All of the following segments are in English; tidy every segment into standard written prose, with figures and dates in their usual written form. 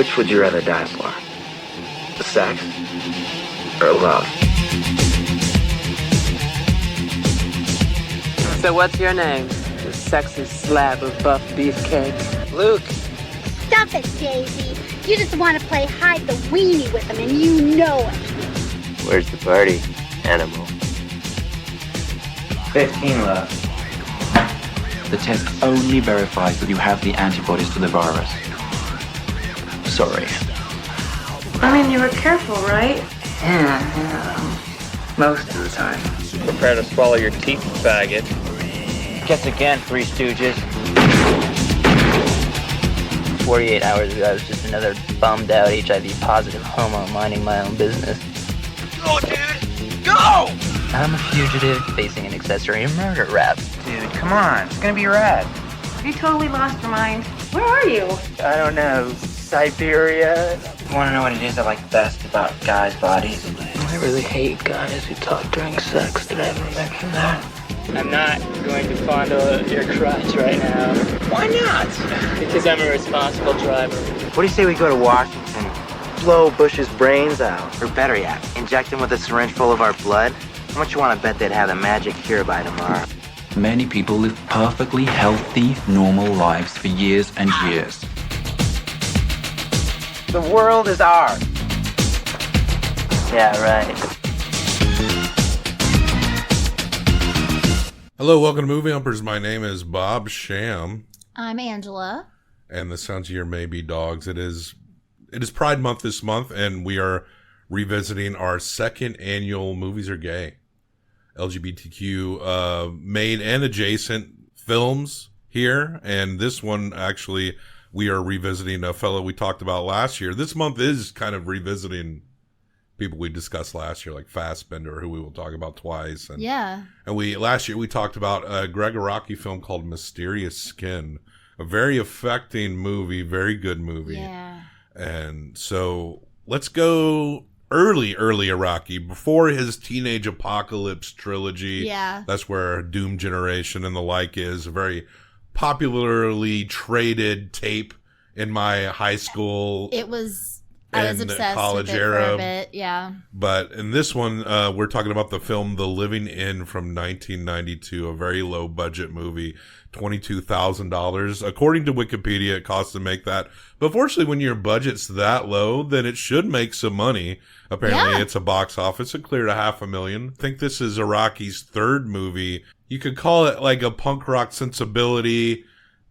Which would you rather die for? Sex or love? So what's your name? The sexy slab of buff beefcake. Luke. Stop it, Daisy. You just want to play hide the weenie with him, and you know it. Where's the party, animal? 15 left. The test only verifies that you have the antibodies to the virus. Sorry. I mean, you were careful, right? Yeah, most of the time. Prepare to swallow your teeth, faggot. Guess again, Three Stooges. 48 hours ago, I was just another bummed out HIV-positive homo minding my own business. Go, dude! Go! I'm a fugitive facing an accessory murder rap. Dude, come on. It's gonna be rad. You totally lost your mind. Where are you? I don't know. Siberia? You want to know what it is I like best about guys' bodies? I really hate guys who talk during sex. Did I ever mention that? I'm not going to fondle your crotch right now. Why not? Because I'm a responsible driver. What do you say we go to Washington, blow Bush's brains out? Or better yet, inject him with a syringe full of our blood? How much you want to bet they'd have the magic cure by tomorrow? Many people live perfectly healthy, normal lives for years and years. The world is ours. Yeah, right. Hello, welcome to Movie Humpers. My name is Bob Sham, I'm Angela. and the sounds of your maybe dogs. It is Pride Month this month, and we are revisiting our second annual Movies Are Gay, LGBTQ made and adjacent films here. And this one, actually, we are revisiting a fellow we talked about last year. This month is kind of revisiting people we discussed last year, like Fassbender, who we will talk about twice. And, Yeah. and last year we talked about a Greg Araki film called Mysterious Skin, a very affecting movie, very good movie. Yeah. And so let's go early Araki, before his Teenage Apocalypse trilogy. Yeah. That's where Doom Generation and the like is. A very popularly traded tape in my high school. It was, I was and obsessed college with it era. for a bit. Yeah. But in this one, we're talking about the film The Living End from 1992, a very low budget movie, $22,000. According to Wikipedia, it costs to make that. But fortunately, when your budget's that low, then it should make some money. Apparently, Yeah. it's a box office. It cleared $500,000. I think this is Araki's third movie. You could call it like a punk rock sensibility,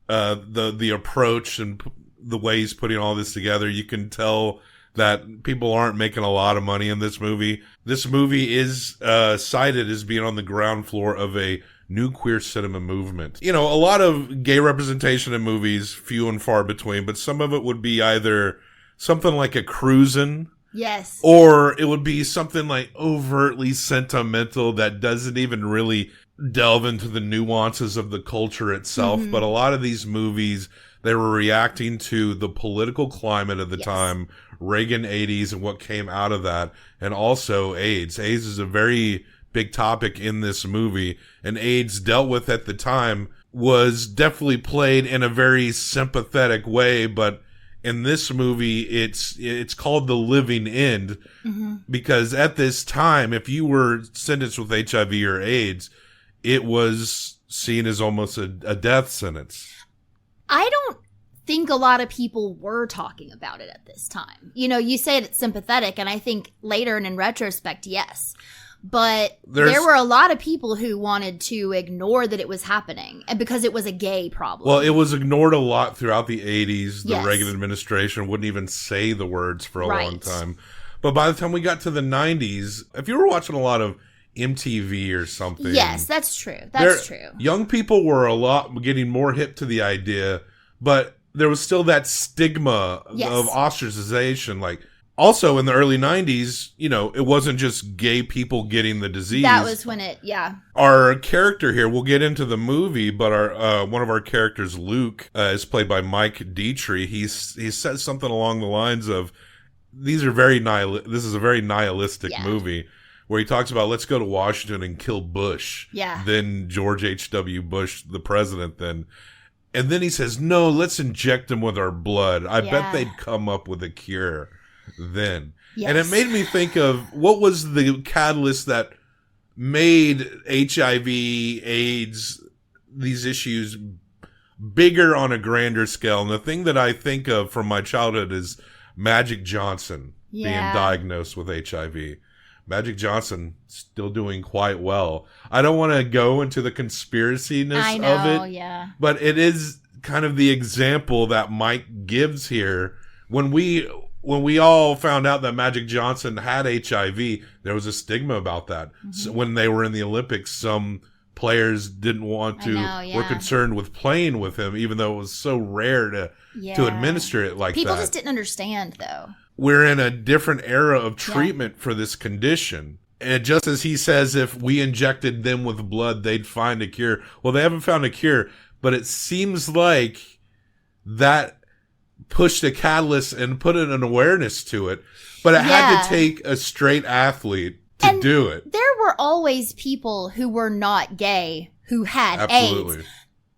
the approach and the way he's putting all this together. You can tell that people aren't making a lot of money in this movie. This movie is cited as being on the ground floor of a new queer cinema movement. You know, a lot of gay representation in movies, few and far between, but some of it would be either something like a Cruisin', Yes. or it would be something like overtly sentimental that doesn't even really delve into the nuances of the culture itself. Mm-hmm. But a lot of these movies, they were reacting to the political climate of the Yes. time, Reagan 80s and what came out of that, and also AIDS. AIDS is a very big topic in this movie, and AIDS dealt with at the time was definitely played in a very sympathetic way, but in this movie, it's called The Living End, because at this time, if you were sentenced with HIV or AIDS, it was seen as almost a death sentence. I don't think a lot of people were talking about it at this time. You know, you say it's sympathetic, and I think later and in retrospect, yes. But there were a lot of people who wanted to ignore that it was happening, and because it was a gay problem. Well, it was ignored a lot throughout the 80s. The Yes. Reagan administration wouldn't even say the words for a long Right. time. But by the time we got to the 90s, if you were watching a lot of MTV or something. Yes, that's true. That's true. Young people were a lot getting more hip to the idea, but there was still that stigma Yes. of ostracization. Like, also in the early 90s, you know, it wasn't just gay people getting the disease. That was when it, yeah. Our character here, we'll get into the movie, but our one of our characters, Luke, is played by Mike Dietrich. He says something along the lines of, this is a very nihilistic Yeah. movie, where he talks about, let's go to Washington and kill Bush. Yeah. Then George H.W. Bush, the president then. And then he says, no, let's inject them with our blood. I Yeah. bet they'd come up with a cure then. Yes. And it made me think of what was the catalyst that made HIV, AIDS, these issues bigger on a grander scale. And the thing that I think of from my childhood is Magic Johnson being diagnosed with HIV. Magic Johnson still doing quite well. I don't want to go into the conspiracy-ness of it. Yeah. But it is kind of the example that Mike gives here. When we all found out that Magic Johnson had HIV, there was a stigma about that. Mm-hmm. So when they were in the Olympics, some players didn't want to, were concerned with playing with him, even though it was so rare to administer it like People that. just didn't understand, though. We're in a different era of treatment for this condition. And just as he says, if we injected them with blood, they'd find a cure. Well, they haven't found a cure, but it seems like that pushed a catalyst and put an awareness to it. But it had to take a straight athlete to do it. There were always people who were not gay who had Absolutely. AIDS.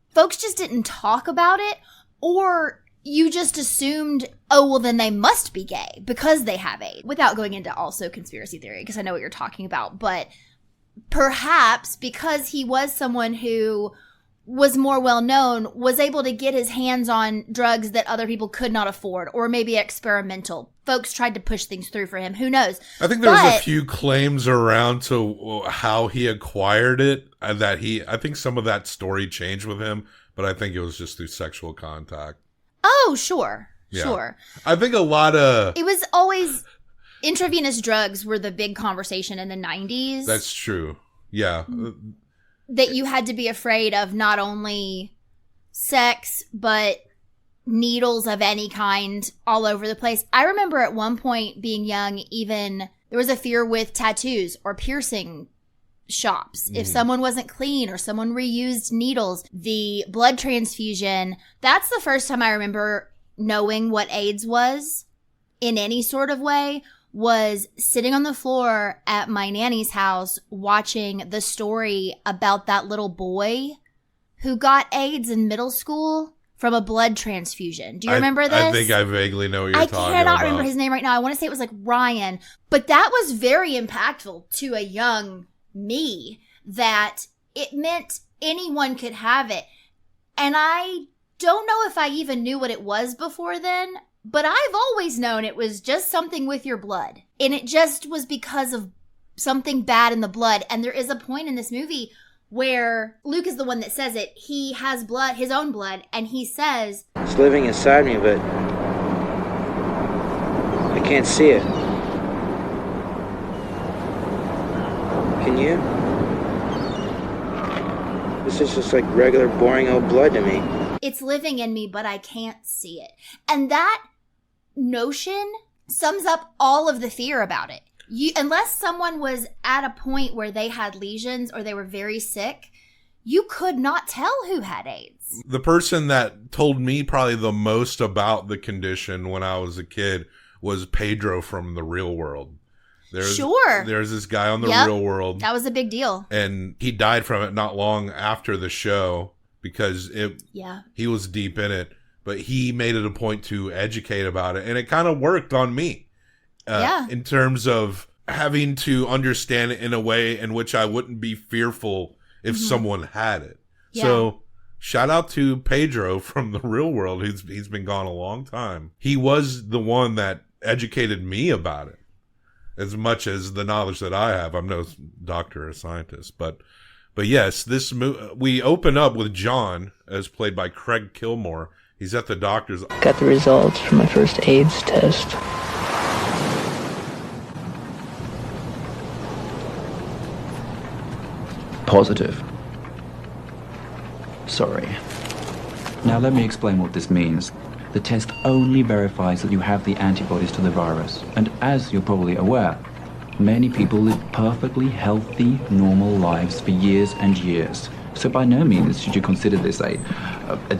Folks just didn't talk about it, or you just assumed, oh, well, then they must be gay because they have AIDS. Without going into also conspiracy theory, because I know what you're talking about. But perhaps because he was someone who was more well-known, was able to get his hands on drugs that other people could not afford, or maybe experimental. Folks tried to push things through for him. Who knows? I think there was a few claims around to how he acquired it. I think some of that story changed with him, but I think it was just through sexual contact. Oh, sure. Sure. I think a lot of... It was always... Intravenous drugs were the big conversation in the 90s. That's true. Yeah. That you had to be afraid of not only sex, but needles of any kind all over the place. I remember at one point being young, even there was a fear with tattoos or piercing shops. If someone wasn't clean or someone reused needles, the blood transfusion, that's the first time I remember knowing what AIDS was in any sort of way, was sitting on the floor at my nanny's house watching the story about that little boy who got AIDS in middle school from a blood transfusion. Do you remember this? I think I vaguely know what you're talking about. I cannot remember his name right now. I want to say it was like Ryan. But that was very impactful to a young me, that it meant anyone could have it. And I don't know if I even knew what it was before then, but I've always known it was just something with your blood. And it just was because of something bad in the blood. And there is a point in this movie where Luke is the one that says it. He has blood, his own blood, and he says, It's living inside me, but I can't see it. Can you? This is just like regular, boring old blood to me. It's living in me, but I can't see it. And that notion sums up all of the fear about it. Unless someone was at a point where they had lesions or they were very sick, you could not tell who had AIDS. The person that told me probably the most about the condition when I was a kid was Pedro from The Real World. There's this guy on The Real World. That was a big deal. And he died from it not long after the show because he was deep in it. But he made it a point to educate about it. And it kind of worked on me. In terms of having to understand it in a way in which I wouldn't be fearful if someone had it. Yeah. So shout out to Pedro from The Real World. He's been gone a long time. He was the one that educated me about it. As much as the knowledge that I have, I'm no doctor or scientist, but yes, we open up with John, as played by Craig Kilmore. He's at the doctor's. Got the results from my first AIDS test. Positive. Sorry. Now let me explain what this means. The test only verifies that you have the antibodies to the virus. And as you're probably aware, many people live perfectly healthy, normal lives for years and years. So by no means should you consider this a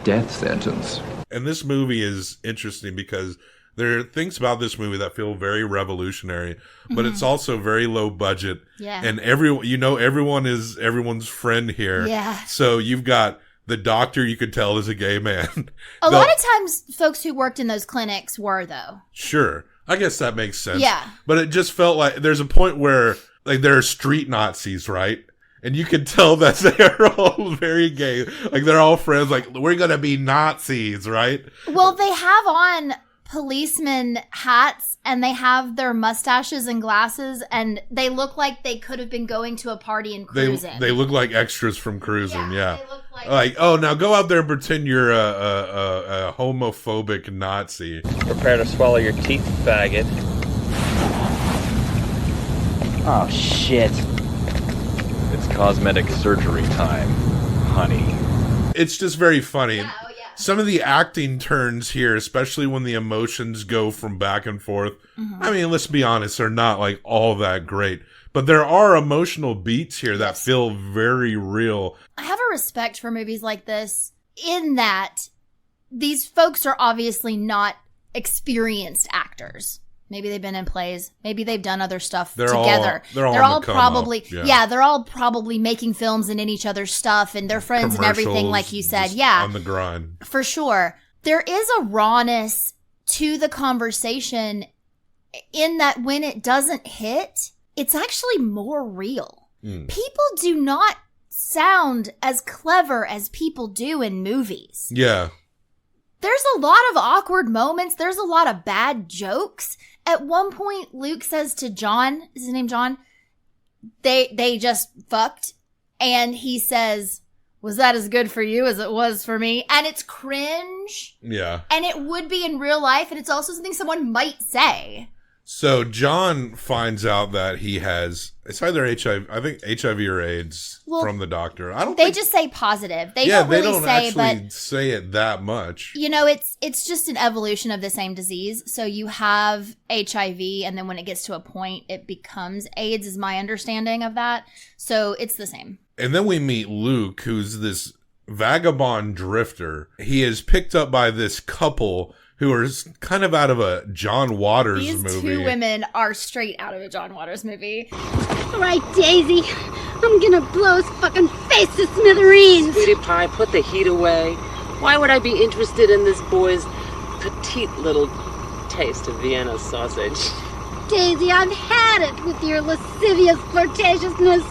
death sentence. And this movie is interesting because there are things about this movie that feel very revolutionary, but it's also very low budget. Yeah. And everyone is everyone's friend here. Yeah. So you've got The doctor, you could tell, is a gay man. A lot of times, folks who worked in those clinics were, though. Sure. I guess that makes sense. Yeah. But it just felt like there's a point where, like, there are street Nazis, right? And you can tell that they're all very gay. Like, they're all friends. Like, we're going to be Nazis, right? Well, they have on policeman hats and they have their mustaches and glasses and they look like they could have been going to a party and cruising. They look like extras from cruising, yeah. They look like, oh, now go out there and pretend you're a homophobic Nazi. Prepare to swallow your teeth, faggot. Oh, shit. It's cosmetic surgery time, honey. It's just very funny. Yeah. Some of the acting turns here, especially when the emotions go from back and forth, I mean, let's be honest, they're not like all that great. But there are emotional beats here that feel very real. I have a respect for movies like this in that these folks are obviously not experienced actors. Maybe they've been in plays. Maybe they've done other stuff together. They're all probably, they're all probably making films and in each other's stuff and they're friends and everything, like you said. Yeah. On the grind. For sure. There is a rawness to the conversation in that when it doesn't hit, it's actually more real. People do not sound as clever as people do in movies. Yeah. There's a lot of awkward moments. There's a lot of bad jokes. At one point, Luke says to John, is his name John? They just fucked. And he says, was that as good for you as it was for me? And it's cringe. Yeah. And it would be in real life. And it's also something someone might say. So John finds out that he has, it's either HIV, I think HIV or AIDS from the doctor. They just say positive. They don't really say it that much. You know, it's just an evolution of the same disease. So you have HIV and then when it gets to a point, it becomes AIDS is my understanding of that. So it's the same. And then we meet Luke, who's this vagabond drifter. He is picked up by this couple who are kind of out of a John Waters movie. These two women are straight out of a John Waters movie. All right, Daisy. I'm gonna blow his fucking face to smithereens. Sweetie pie, put the heat away. Why would I be interested in this boy's petite little taste of Vienna sausage? Daisy, I've had it with your lascivious flirtatiousness.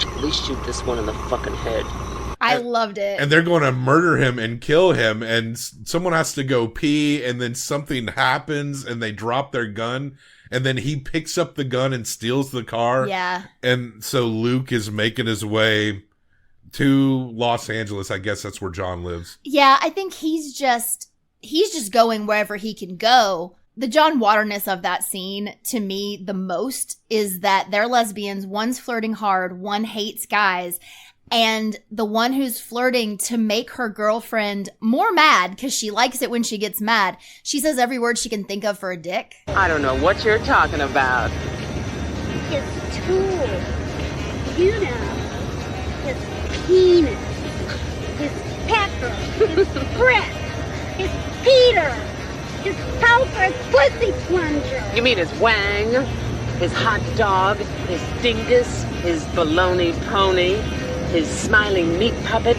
At least shoot this one in the fucking head. I loved it. And they're going to murder him and kill him, and someone has to go pee, and then something happens, and they drop their gun, and then he picks up the gun and steals the car. Yeah. And so Luke is making his way to Los Angeles. I guess that's where John lives. Yeah, I think he's just going wherever he can go. The John Waterness of that scene, to me, the most, is that they're lesbians. One's flirting hard, one hates guys. And the one who's flirting to make her girlfriend more mad, because she likes it when she gets mad, she says every word she can think of for a dick. I don't know what you're talking about. His tool. You know. His penis. His pecker. His breath. His Peter. His Palper's pussy plunger. You mean his wang? His hot dog? His dingus? His baloney pony? His smiling meat puppet,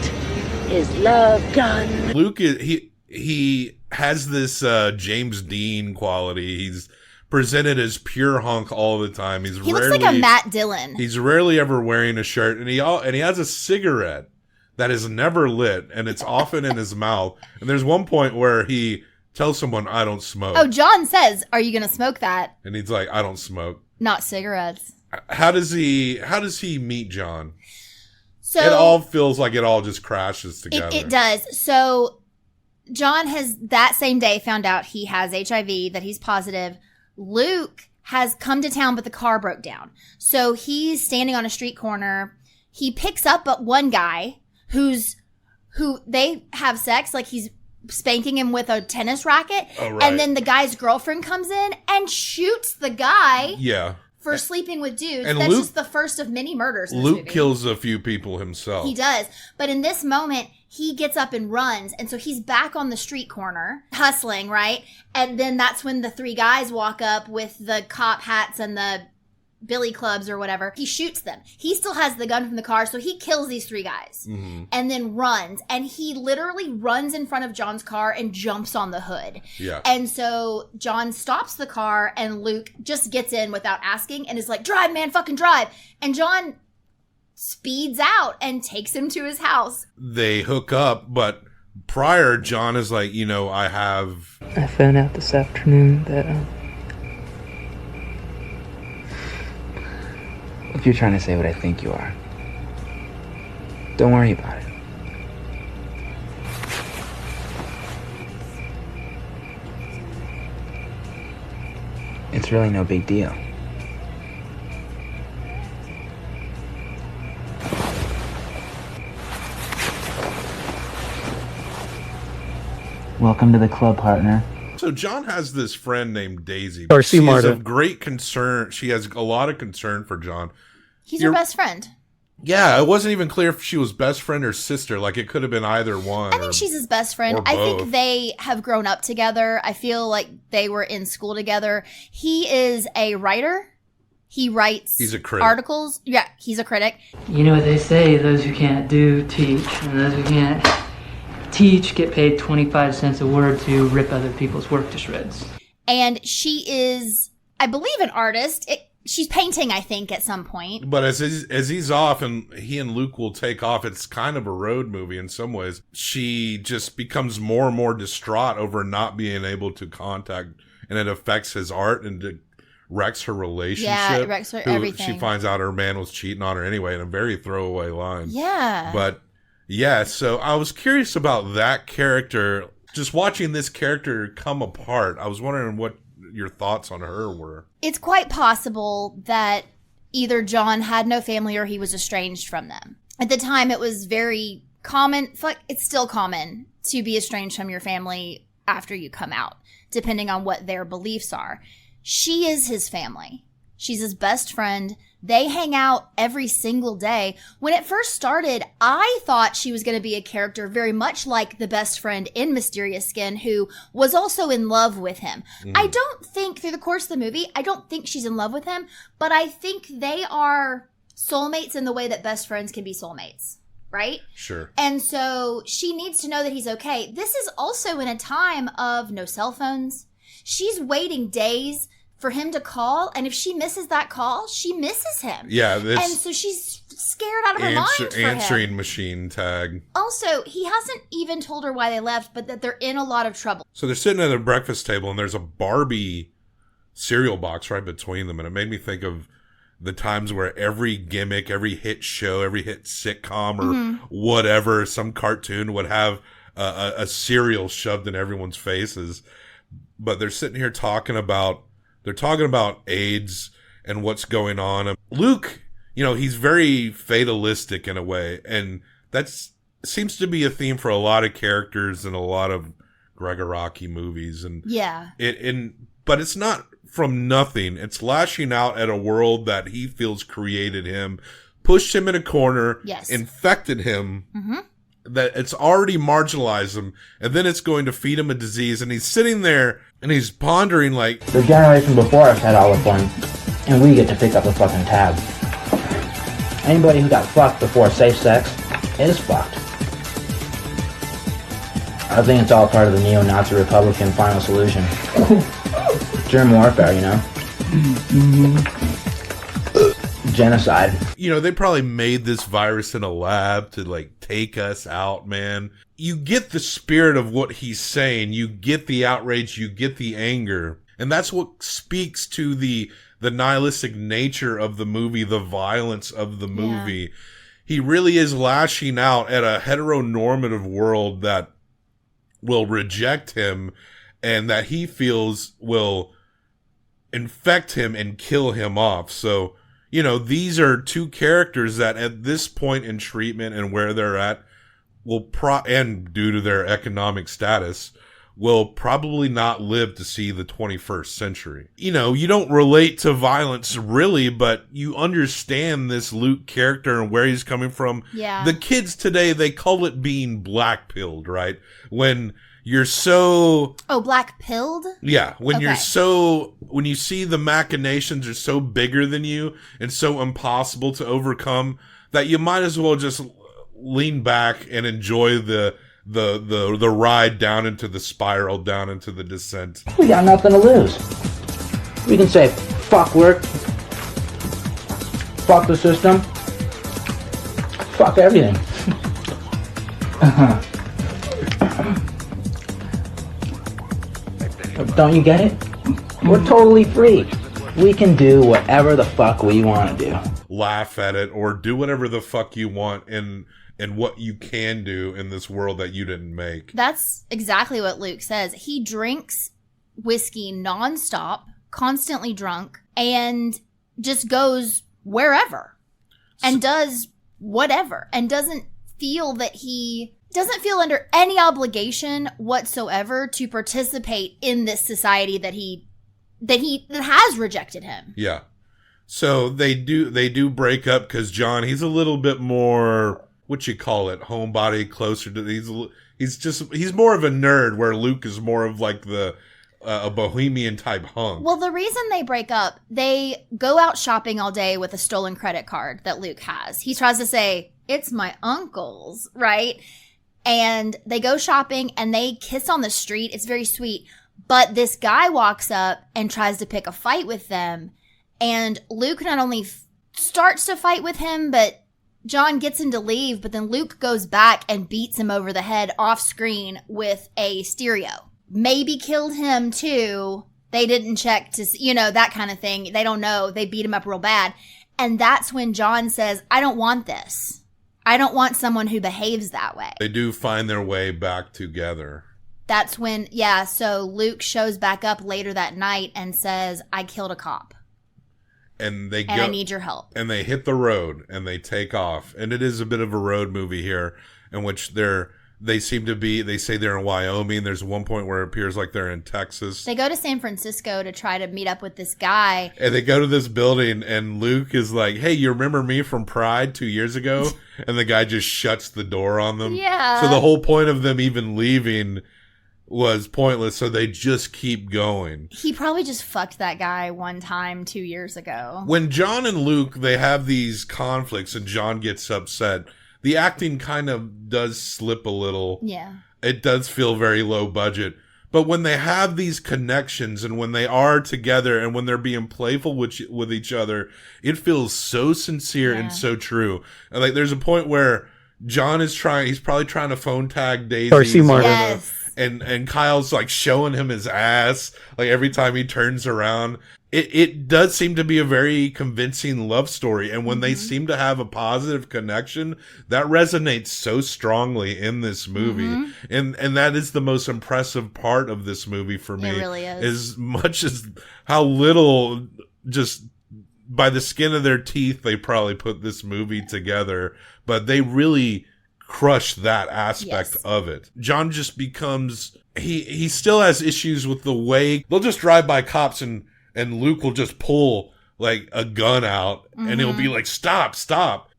his love gun. Luke he has this James Dean quality. He's presented as pure hunk all the time. He looks like a Matt Dillon. He's rarely ever wearing a shirt, and he has a cigarette that is never lit, and it's often in his mouth. And there's one point where he tells someone, "I don't smoke." Oh, John says, "Are you going to smoke that?" And he's like, "I don't smoke." Not cigarettes. How does he meet John? So it all feels like it all just crashes together. It does. So John has that same day found out he has HIV, that he's positive. Luke has come to town, but the car broke down. So he's standing on a street corner. He picks up one guy who they have sex, like he's spanking him with a tennis racket. Oh, right. And then the guy's girlfriend comes in and shoots the guy. Yeah. For sleeping with dudes. And That's Luke, just the first of many murders in this Luke movie. kills a few people himself. He does. But in this moment, he gets up and runs. And so he's back on the street corner, hustling, right? And then that's when the three guys walk up with the cop hats and the billy clubs or whatever. He shoots them. He still has the gun from the car, so he kills these 3 guys and then runs. And he literally runs in front of John's car and jumps on the hood. Yeah. And so John stops the car and Luke just gets in without asking and is like, drive, man, fucking drive. And John speeds out and takes him to his house. They hook up, but prior, John is like, I found out this afternoon that, If you're trying to say what I think you are, don't worry about it. It's really no big deal. Welcome to the club, partner. So John has this friend named Daisy. Or she Marta. is of great concern. She has a lot of concern for John. He's her best friend. Yeah, it wasn't even clear if she was best friend or sister. Like, it could have been either one. I think she's his best friend. I think they have grown up together. I feel like they were in school together. He is a writer. He writes He's a critic. articles. Yeah, he's a critic. you know what they say, those who can't do, teach, and those who can't teach get paid 25 cents a word to rip other people's work to shreds. And she is, I believe, an artist. She's painting, I think, at some point. But as he's off and he and Luke will take off, it's kind of a road movie in some ways. She just becomes more and more distraught over not being able to contact, and it affects his art and it wrecks her relationship. Yeah, it wrecks her everything. She finds out her man was cheating on her anyway in a very throwaway line. Yeah. But yeah, so I was curious about that character. Just watching this character come apart, I was wondering what your thoughts on her were. It's quite possible that either John had no family or he was estranged from them. At the time, it was very common. It's still common to be estranged from your family after you come out, depending on what their beliefs are. She is his family. She's his best friend. They hang out every single day. When it first started, I thought she was going to be a character very much like the best friend in Mysterious Skin, who was also in love with him. I don't think, through the course of the movie, I don't think she's in love with him, but I think they are soulmates in the way that best friends can be soulmates, right? Sure. And so she needs to know that he's okay. This is also in a time of no cell phones. She's waiting days for him to call, and if she misses that call, she misses him. Yeah, this and so she's scared out of her mind for answering him. machine tag. Also, he hasn't even told her why they left, but that they're in a lot of trouble. So they're sitting at a breakfast table, and there's a Barbie cereal box right between them, and it made me think of the times where every gimmick, every hit show, every hit sitcom or whatever, some cartoon would have a cereal shoved in everyone's faces. But they're sitting here talking about AIDS and what's going on. And Luke, he's very fatalistic in a way, and that's seems to be a theme for a lot of characters in a lot of Greg Araki movies. And yeah, but it's not from nothing. It's lashing out at a world that he feels created him, pushed him in a corner, infected him. That it's already marginalized him, and then it's going to feed him a disease, and he's sitting there and he's pondering like, the generation before us had all the fun, and we get to pick up the fucking tab. Anybody who got fucked before safe sex is fucked. I think it's all part of the neo-Nazi Republican final solution. Germ warfare, genocide. They probably made this virus in a lab to take us out, man. You get the spirit of what he's saying. You get the outrage. You get the anger. And that's what speaks to the nihilistic nature of the movie, the violence of the movie. Yeah. He really is lashing out at a heteronormative world that will reject him and that he feels will infect him and kill him off. So, these are two characters that at this point in treatment and where they're at and due to their economic status, will probably not live to see the 21st century. You don't relate to violence really, but you understand this Luke character and where he's coming from. Yeah. The kids today, they call it being black-pilled, right? When, you're so... Oh, black-pilled? Yeah, when you see the machinations are so bigger than you and so impossible to overcome that you might as well just lean back and enjoy the ride down into the spiral, down into the descent. We got nothing to lose. We can say, fuck work, fuck the system, fuck everything. Don't you get it? We're totally free. We can do whatever the fuck we want to do. Laugh at it or do whatever the fuck you want and what you can do in this world that you didn't make. That's exactly what Luke says. He drinks whiskey nonstop, constantly drunk, and just goes wherever and does whatever and doesn't feel under any obligation whatsoever to participate in this society that has rejected him. Yeah. So they do break up because John, he's a little bit more, what you call it, homebody, closer to, he's more of a nerd, where Luke is more of like a bohemian type hunk. Well, the reason they break up, they go out shopping all day with a stolen credit card that Luke has. He tries to say, it's my uncle's, right? And they go shopping and they kiss on the street. It's very sweet. But this guy walks up and tries to pick a fight with them. And Luke not only starts to fight with him, but John gets him to leave. But then Luke goes back and beats him over the head off screen with a stereo. Maybe killed him too. They didn't check to, that kind of thing. They don't know. They beat him up real bad. And that's when John says, I don't want this. I don't want someone who behaves that way. They do find their way back together. That's when, so Luke shows back up later that night and says, I killed a cop. And I need your help. And they hit the road and they take off. And it is a bit of a road movie here in which they say they're in Wyoming. There's one point where it appears like they're in Texas. They go to San Francisco to try to meet up with this guy. And they go to this building and Luke is like, hey, you remember me from Pride 2 years ago? And the guy just shuts the door on them. Yeah. So the whole point of them even leaving was pointless, so they just keep going. He probably just fucked that guy one time 2 years ago. When John and Luke, they have these conflicts and John gets upset, the acting kind of does slip a little. Yeah. It does feel very low budget. But when they have these connections and when they are together and when they're being playful with each other, it feels so sincere and so true. And like there's a point where John he's probably trying to phone tag Daisy. Or Seymour. Yes. And Kyle's like showing him his ass like every time he turns around. It does seem to be a very convincing love story, and when they seem to have a positive connection, that resonates so strongly in this movie, and that is the most impressive part of this movie for me. It really is. As much as how little, just by the skin of their teeth, they probably put this movie together, but they really crush that aspect of it. John just becomes he still has issues with the way they'll just drive by cops and Luke will just pull like a gun out and he'll be like, stop.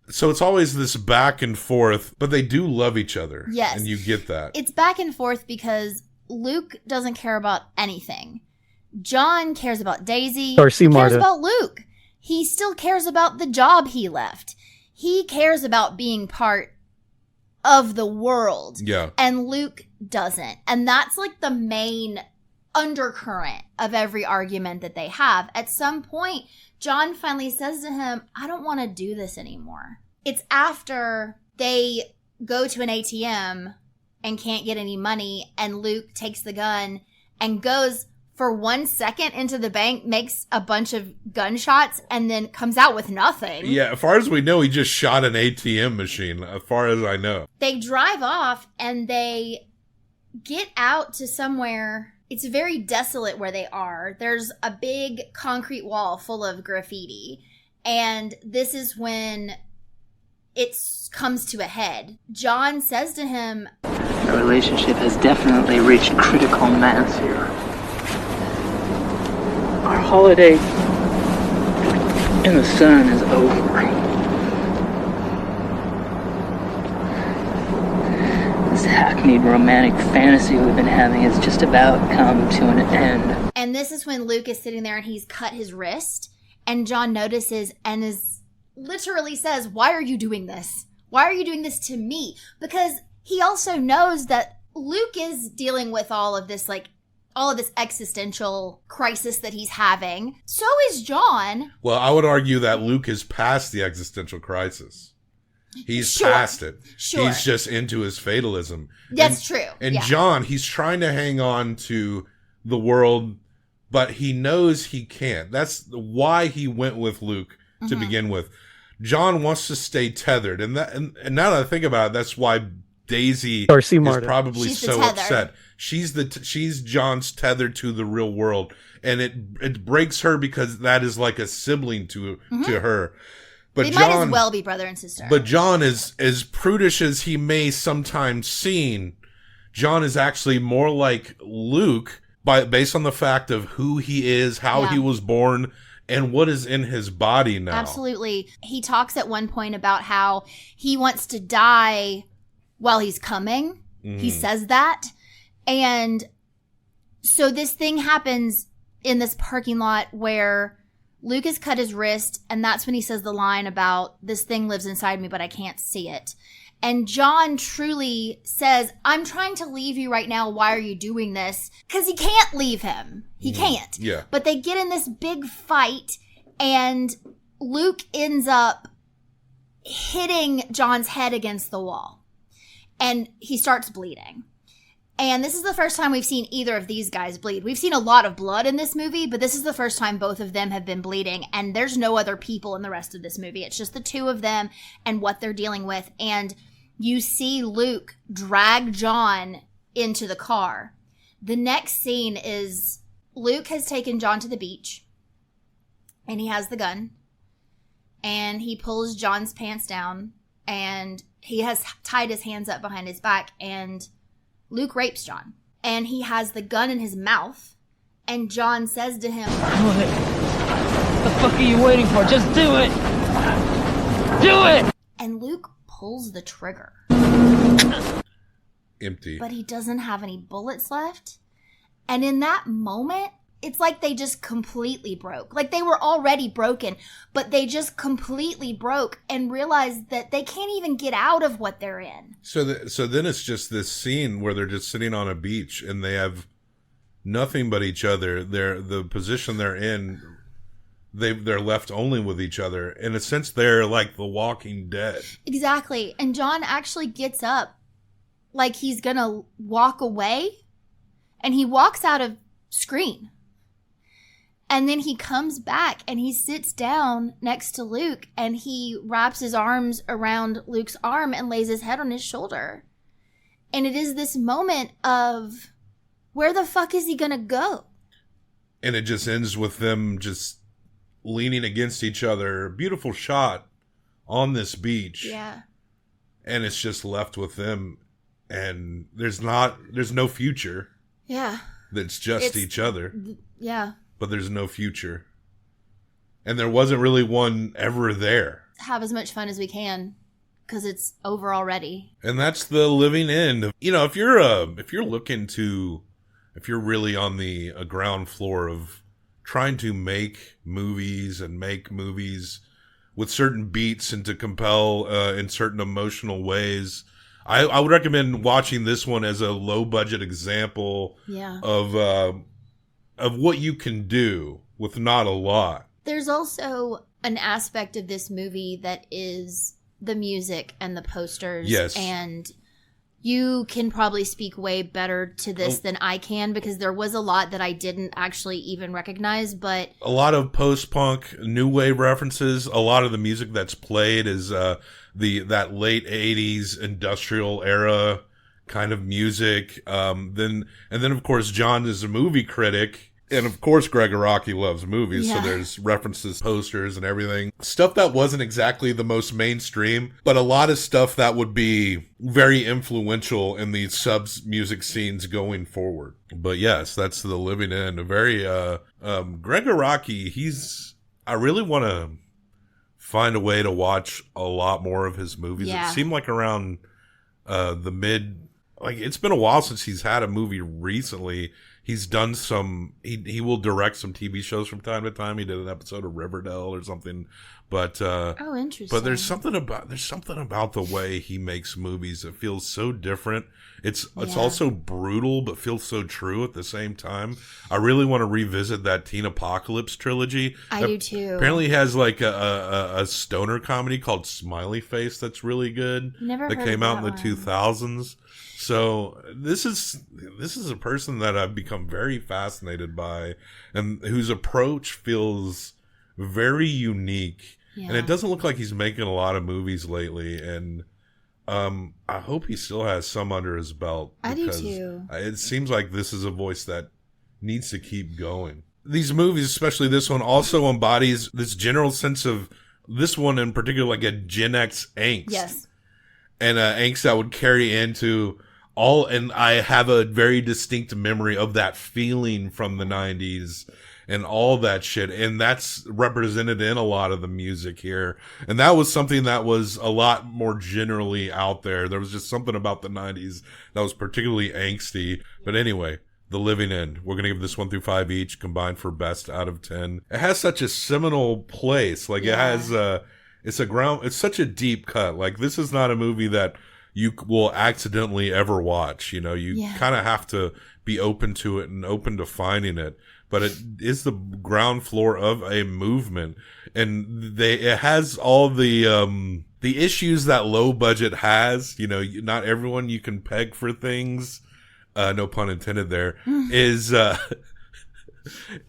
So it's always this back and forth, but they do love each other. Yes. And you get that. It's back and forth because Luke doesn't care about anything. John cares about Daisy. Or Seymour. Cares about Luke. He still cares about the job he left. He cares about being part of the world. Yeah. And Luke doesn't. And that's like the main undercurrent of every argument that they have. At some point, John finally says to him, I don't want to do this anymore. It's after they go to an ATM and can't get any money, and Luke takes the gun and goes for 1 second into the bank, makes a bunch of gunshots, and then comes out with nothing. Yeah, as far as we know, he just shot an ATM machine, as far as I know. They drive off and they get out to somewhere. It's very desolate where they are. There's a big concrete wall full of graffiti. And this is when it comes to a head. John says to him, Our relationship has definitely reached critical mass here. Our holiday in the sun is over. This hack hackneyed romantic fantasy we've been having has just about come to an end. And this is when Luke is sitting there and he's cut his wrist, and John notices and is literally says, "Why are you doing this? Why are you doing this to me?" Because he also knows that Luke is dealing with all of this existential crisis that he's having. So is John. Well, I would argue that Luke is past the existential crisis. He's past it. Sure. He's just into his fatalism. That's true. And John, he's trying to hang on to the world, but he knows he can't. That's why he went with Luke to begin with. John wants to stay tethered. And now that I think about it, that's why Daisy is probably so upset. She's John's tethered to the real world, and it breaks her because that is like a sibling to her. But they John might as well be brother and sister. But John is as prudish as he may sometimes seem. John is actually more like Luke based on the fact of who he is, how he was born, and what is in his body now. Absolutely. He talks at one point about how he wants to die while he's coming. He says that. And so this thing happens in this parking lot where Luke has cut his wrist, and that's when he says the line about, "This thing lives inside me, but I can't see it." And John truly says, "I'm trying to leave you right now. Why are you doing this?" Because he can't leave him. He can't. Yeah. But they get in this big fight, and Luke ends up hitting John's head against the wall. And he starts bleeding. And this is the first time we've seen either of these guys bleed. We've seen a lot of blood in this movie, but this is the first time both of them have been bleeding. And there's no other people in the rest of this movie. It's just the two of them and what they're dealing with. And you see Luke drag John into the car. The next scene is Luke has taken John to the beach. And he has the gun. And he pulls John's pants down. And he has tied his hands up behind his back. And Luke rapes John, and he has the gun in his mouth, and John says to him, "Do it. What the fuck are you waiting for? Just do it. Do it." And Luke pulls the trigger. Empty. But he doesn't have any bullets left. And in that moment, it's like they just completely broke. Like they were already broken, but they just completely broke and realized that they can't even get out of what they're in. So then it's just this scene where they're just sitting on a beach and they have nothing but each other. The position they're in, they're left only with each other. In a sense, they're like the Walking Dead. Exactly. And John actually gets up like he's gonna walk away, and he walks out of screen. And then he comes back and he sits down next to Luke and he wraps his arms around Luke's arm and lays his head on his shoulder. And it is this moment of, where the fuck is he gonna go? And it just ends with them just leaning against each other. Beautiful shot on this beach. Yeah. And it's just left with them. And there's no future. Yeah. It's just each other. Yeah. But there's no future. And there wasn't really one ever there. Have as much fun as we can, because it's over already. And that's the living end. You know, if you're really on the ground floor of trying to make movies with certain beats and to compel in certain emotional ways, I would recommend watching this one as a low budget example of what you can do with not a lot. There's also an aspect of this movie that is the music and the posters. Yes. And you can probably speak way better to this than I can, because there was a lot that I didn't actually even recognize, but a lot of post-punk, new wave references. A lot of the music that's played is that late 80s industrial era kind of music. Then of course John is a movie critic, and of course Greg Araki loves movies, so there's references, posters, and everything. Stuff that wasn't exactly the most mainstream, but a lot of stuff that would be very influential in these subs music scenes going forward. But yes, that's the living end. A very Greg Araki, I really want to find a way to watch a lot more of his movies. It seemed like around the mid like, it's been a while since he's had a movie recently. He's done some, he will direct some TV shows from time to time. He did an episode of Riverdale or something. But oh, interesting. But there's something about the way he makes movies that feels so different. It's also brutal, but feels so true at the same time. I really want to revisit that Teen Apocalypse trilogy. I do too. Apparently, he has like a stoner comedy called Smiley Face that's really good. Never that heard came of out that in the 2000s. So this is a person that I've become very fascinated by, and whose approach feels very unique. Yeah. And it doesn't look like he's making a lot of movies lately. And I hope he still has some under his belt. I do too. It seems like this is a voice that needs to keep going. These movies, especially this one, also embodies this general sense of, this one in particular, like a Gen X angst. Yes. And angst that would carry into all, and I have a very distinct memory of that feeling from the 90s and all that shit. And that's represented in a lot of the music here. And that was something that was a lot more generally out there. There was just something about the 90s that was particularly angsty. But anyway, The Living End. We're going to give this 1 through 5 each, combined for best out of 10. It has such a seminal place. Like, it has it's such a deep cut. Like, this is not a movie that you will accidentally ever watch. You know, you kind of have to be open to it and open to finding it. But it is the ground floor of a movement, and it has all the issues that low budget has. You know, not everyone you can peg for things. No pun intended there.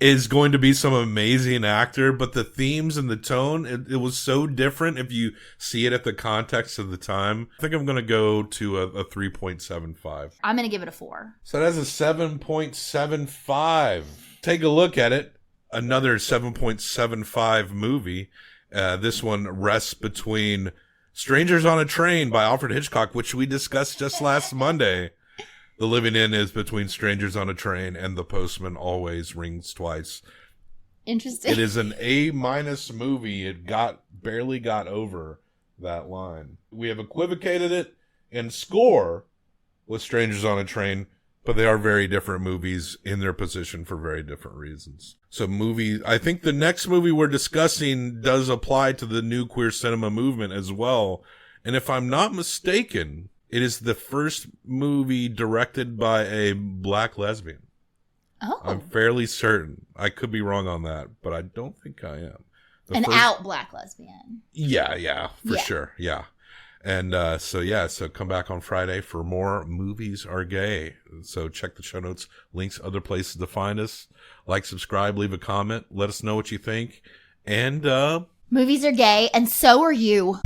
Is going to be some amazing actor, but the themes and the tone, it was so different if you see it at the context of the time. I think I'm going to go to a 3.75. I'm going to give it a 4. So that's a 7.75. Take a look at it. Another 7.75 movie. This one rests between Strangers on a Train by Alfred Hitchcock, which we discussed just last Monday. The Living End is between Strangers on a Train and The Postman Always Rings Twice. Interesting. It is an A- movie. It barely got over that line. We have equivocated it in score with Strangers on a Train, but they are very different movies in their position for very different reasons. So I think the next movie we're discussing does apply to the new queer cinema movement as well. And if I'm not mistaken, it is the first movie directed by a black lesbian. Oh. I'm fairly certain. I could be wrong on that, but I don't think I am. Out black lesbian. Yeah, for sure. Yeah. And so come back on Friday for more Movies Are Gay. So check the show notes, links, other places to find us. Like, subscribe, leave a comment. Let us know what you think. And movies are gay, and so are you.